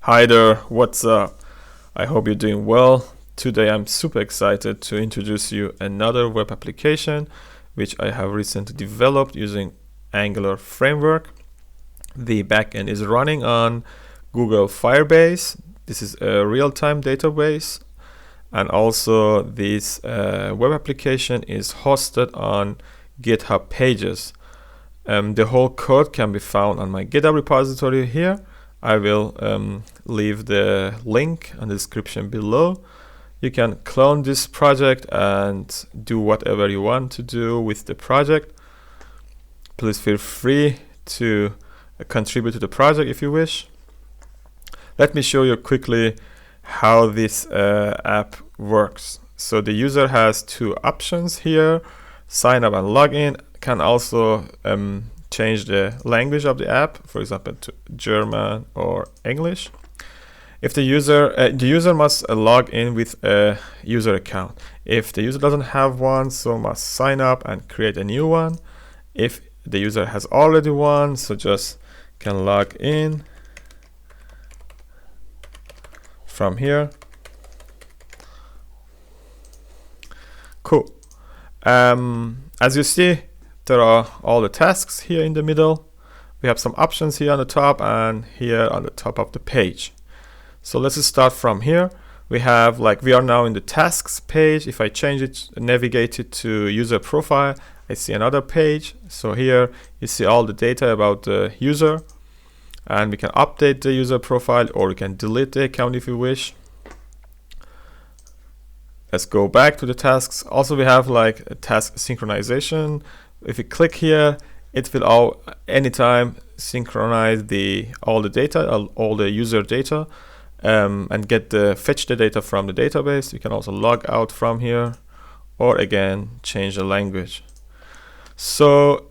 Hi there, what's up? I hope you're doing well. Today I'm super excited to introduce you another web application which I have recently developed using Angular framework. The backend is running on Google Firebase. This is a real-time database, and also this web application is hosted on GitHub Pages. The whole code can be found on my GitHub repository here. I will leave the link in the description below. You can clone this project and do whatever you want to do with the project. Please feel free to contribute to the project if you wish. Let me show you quickly how this app works. So the user has two options here: sign up and log in. Can also change the language of the app, for example to German or English. If the user must log in with a user account. If the user doesn't have one, so must sign up and create a new one. If the user has already one, so just can log in from here. Cool. As you see, there are all the tasks here in the middle. We have some options here on the top and here on the top of the page. So let's just start from here. We have, we are now in the tasks page. If I change it, navigate it to user profile, I see another page. So here you see all the data about the user, and we can update the user profile or we can delete the account if you wish. Let's go back to the tasks. Also, we have a task synchronization. If you click here, it will anytime synchronize all the data, all the user data, and fetch the data from the database. You can also log out from here, or again change the language. So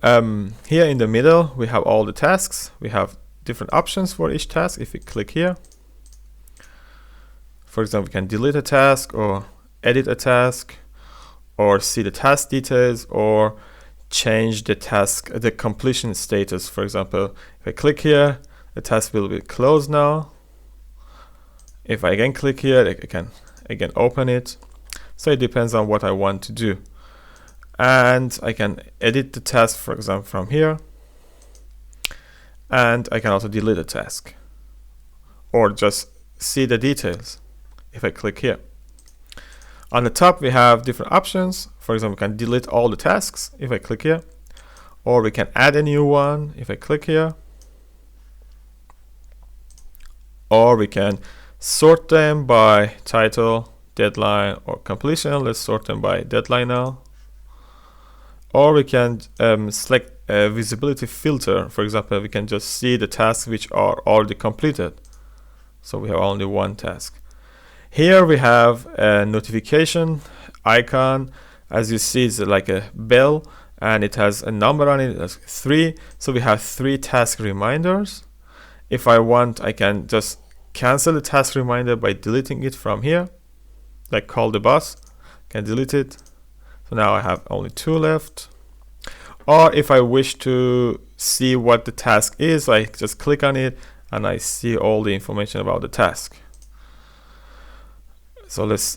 here in the middle we have all the tasks. We have different options for each task. If we click here, for example, we can delete a task or edit a task, or see the task details, or change the completion status. For example, if I click here, the task will be closed now. If I again click here, I can again open it. So it depends on what I want to do. And I can edit the task, for example, from here. And I can also delete a task, or just see the details if I click here. On the top, we have different options. For example, we can delete all the tasks if I click here, or we can add a new one if I click here, or we can sort them by title, deadline, or completion. Let's sort them by deadline now. Or we can select a visibility filter. For example, we can just see the tasks which are already completed. So we have only one task. Here we have a notification icon. As you see, it's like a bell, and it has a number on it. It's 3. So we have 3 task reminders. If I want, I can just cancel the task reminder by deleting it from here. Like call the boss, can delete it. So now I have only 2 left. Or if I wish to see what the task is, I just click on it and I see all the information about the task. So let's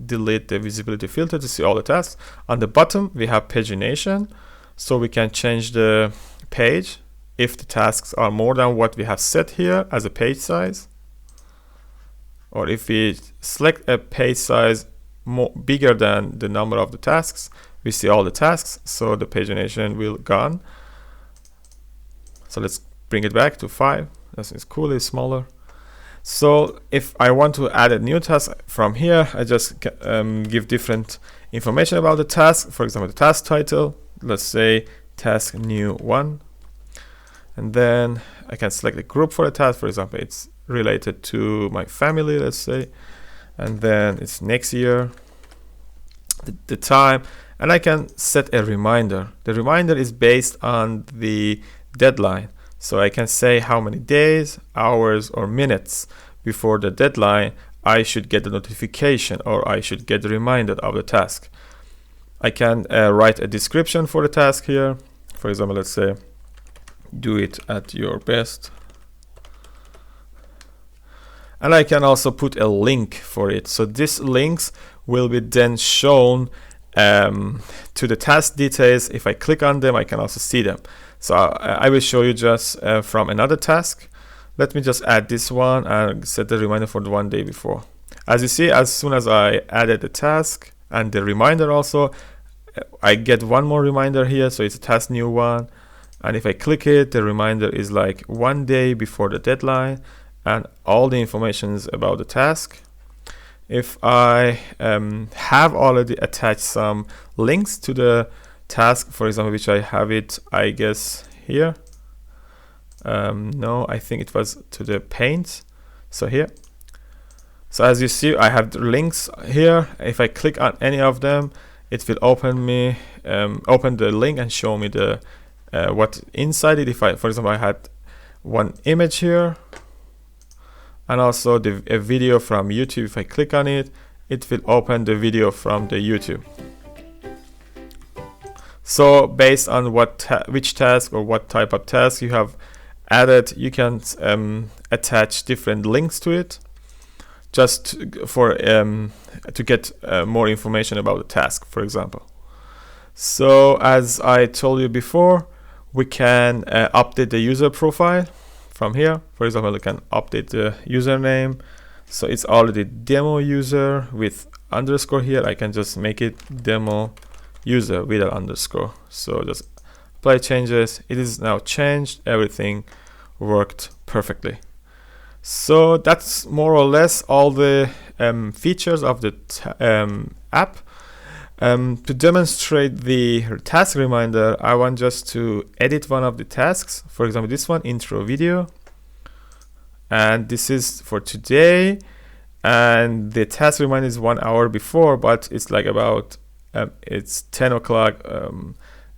delete the visibility filter to see all the tasks. On the bottom, we have pagination. So we can change the page if the tasks are more than what we have set here as a page size. Or if we select a page size bigger than the number of the tasks, we see all the tasks. So the pagination will gone. So let's bring it back to 5. It's cool, it's smaller. So if I want to add a new task from here, I just give different information about the task. For example, the task title, let's say task new 1. And then I can select a group for the task. For example, it's related to my family, let's say. And then it's next year, the time. And I can set a reminder. The reminder is based on the deadline. So I can say how many days, hours, or minutes before the deadline I should get the notification, or I should get the reminder of the task. I can write a description for the task here. For example, let's say do it at your best. and I can also put a link for it. So these links will be then shown to the task details. If I click on them, I can also see them. So I will show you just from another task. Let me just add this one and set the reminder for the 1 day before. As you see, as soon as I added the task and the reminder also, I get one more reminder here. So it's a task new one. And if I click it, the reminder is like 1 day before the deadline and all the information is about the task. If I have already attached some links to the task, for example, which I have it, I guess here. No, I think it was to the paint. So here. So as you see, I have the links here. If I click on any of them, it will open the link and show me the what inside it. If I, for example, I had one image here, and also a video from YouTube. If I click on it, it will open the video from the YouTube. So based on which task or what type of task you have added, you can attach different links to it, just to get more information about the task, for example. So as I told you before, we can update the user profile from here. For example, I can update the username. So it's already demo user with underscore here. I can just make it demo user without underscore. So just apply changes. It is now changed. Everything worked perfectly. So that's more or less all the features of the app. To demonstrate the task reminder, I want just to edit one of the tasks. For example, this one, intro video. And this is for today. And the task reminder is 1 hour before, but it's like about, it's 10 o'clock.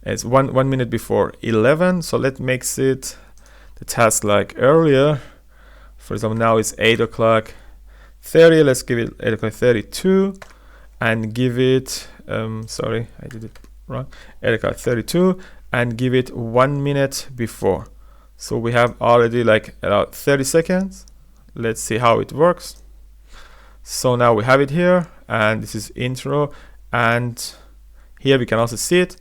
It's one minute before 11. So let's make it the task like earlier. For example, now it's 8 o'clock 30. Let's give it 8 o'clock 32 and give it, sorry, I did it wrong. 8 o'clock 32 and give it 1 minute before. So we have already like about 30 seconds. Let's see how it works. So now we have it here, and this is intro, and here we can also see it.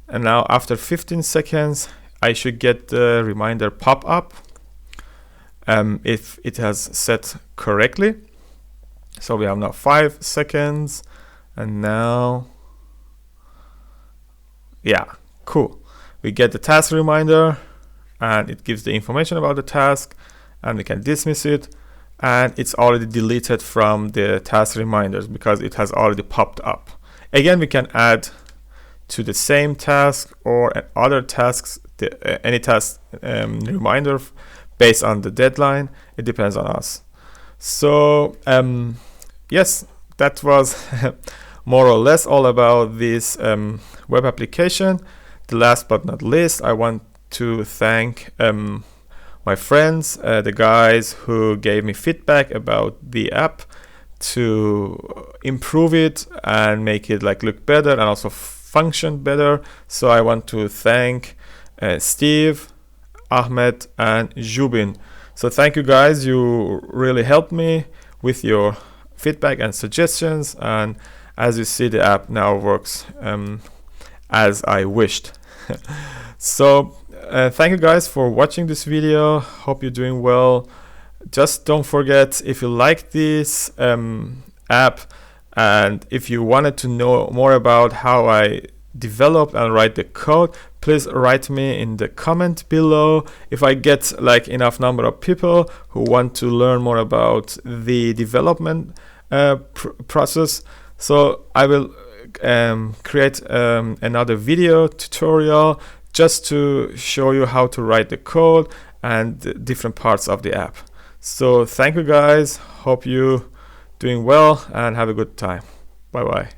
And now after 15 seconds, I should get the reminder pop up if it has set correctly. So we have now 5 seconds, and now, yeah, cool. We get the task reminder, and it gives the information about the task, and we can dismiss it, and it's already deleted from the task reminders because it has already popped up. Again, we can add to the same task or other tasks, any task reminder based on the deadline. It depends on us. So yes, that was more or less all about this web application. The last but not least, I want to thank my friends, the guys who gave me feedback about the app to improve it and make it like look better and also function better. So I want to thank Steve, Ahmed, and Jubin. So thank you guys, you really helped me with your feedback and suggestions, and as you see, the app now works as I wished. So thank you guys for watching this video. Hope you're doing well. Just don't forget, if you like this app and if you wanted to know more about how I develop and write the code, please write me in the comment below. If I get like enough number of people who want to learn more about the development process, so I will create another video tutorial just to show you how to write the code and different parts of the app. So thank you guys, hope you doing well and have a good time. Bye bye.